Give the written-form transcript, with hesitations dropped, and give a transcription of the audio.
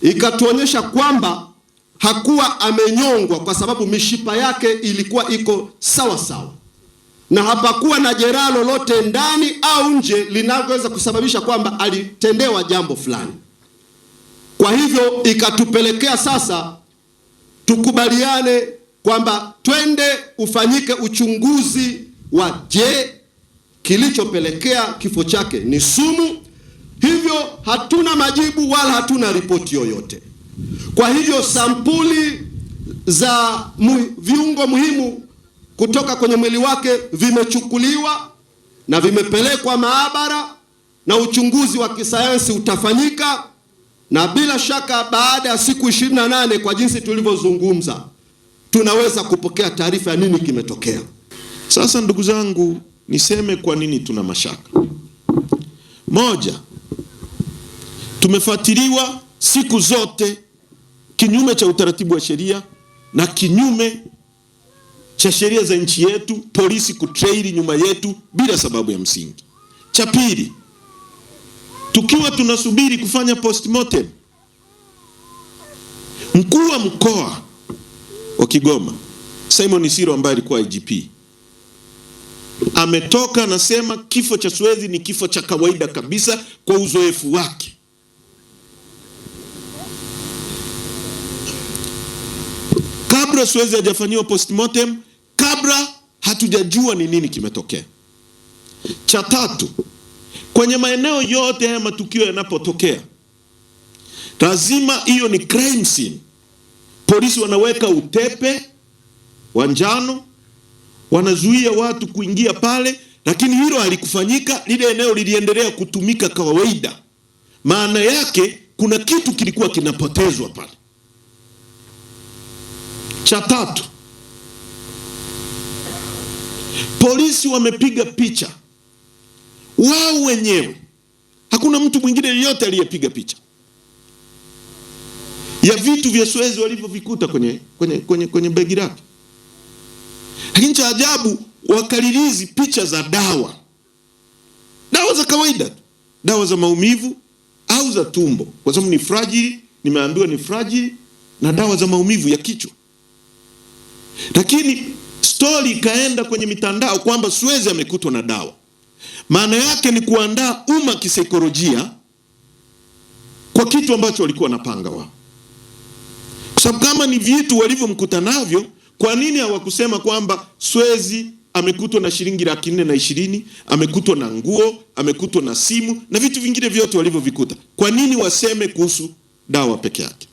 ikatuonyesha kwamba hakuwa amenyongwa kwa sababu mishipa yake ilikuwa iko sawa sawa, na hapakuwa na jeraha lolote ndani au nje linaloweza kusababisha kwamba alitendewa jambo fulani. Kwa hivyo ikatupelekea sasa tukubaliane kwamba twende ufanyike uchunguzi wa kilichopelekea kifo chake ni sumu. Hivyo hatuna majibu wala hatuna ripoti yoyote. Kwa hivyo sampuli za viungo muhimu kutoka kwenye mwili wake vimechukuliwa na vimepelekwa maabara na uchunguzi wa kisayansi utafanyika, na bila shaka baada ya siku 28 kwa jinsi tulivyozungumza tunaweza kupokea taarifa ya nini kimetokea. Sasa ndugu zangu, niseme kwa nini tuna mashaka. Moja, tumefuatiliwa siku zote kinyume cha utaratibu wa sheria na kinyume cha sheria za nchi yetu, polisi kutraili nyuma yetu bila sababu ya msingi. Cha pili, tukiwa tunasubiri kufanya postmortem, mkuu wa mkoa wa Kigoma Simon Siro ambaye alikuwa IGP ametoka anasema kifo cha Swezi ni kifo cha kawaida kabisa kwa uzoefu wake. Kabla Swezi hajafanyiwa postmortem, kabla hatujajua ni nini kimetokea. Cha tatu, kwenye maeneo yote haya matukio yanapotokea, lazima hiyo ni crime scene. Polisi wanaweka utepe wa njano, wanazuia watu kuingia pale, lakini hilo halikufanyika. Lile eneo liliendelea kutumika kawaida. Maana yake kuna kitu kilikuwa kinapotezwa pale. Cha tatu, polisi wamepiga picha wao wenyewe, hakuna mtu mwingine yeyote aliyepiga picha ya vitu vya Swezi walivyovikuta kwenye begi lake. Lakini cha ajabu, wakalilizi picha za dawa za kawaida, dawa za maumivu au za tumbo, kwa sababu ni fragile, nimeambiwa ni fragile, na dawa za maumivu ya kichwa. Lakini story ikaenda kwenye mitandao kwamba Swezi amekutwa na dawa. Maana yake ni kuandaa umma kisaikolojia kwa kitu ambacho walikuwa wanapanga wao. Kwa sababu kama ni vitu walivyomkuta navyo, kwa nini hawakusema kwamba Swezi amekutwa na shilingi 420, amekutwa na nguo, amekutwa na simu na vitu vingine vyote walivyovikuta? Kwa nini waseme kuhusu dawa peke yake?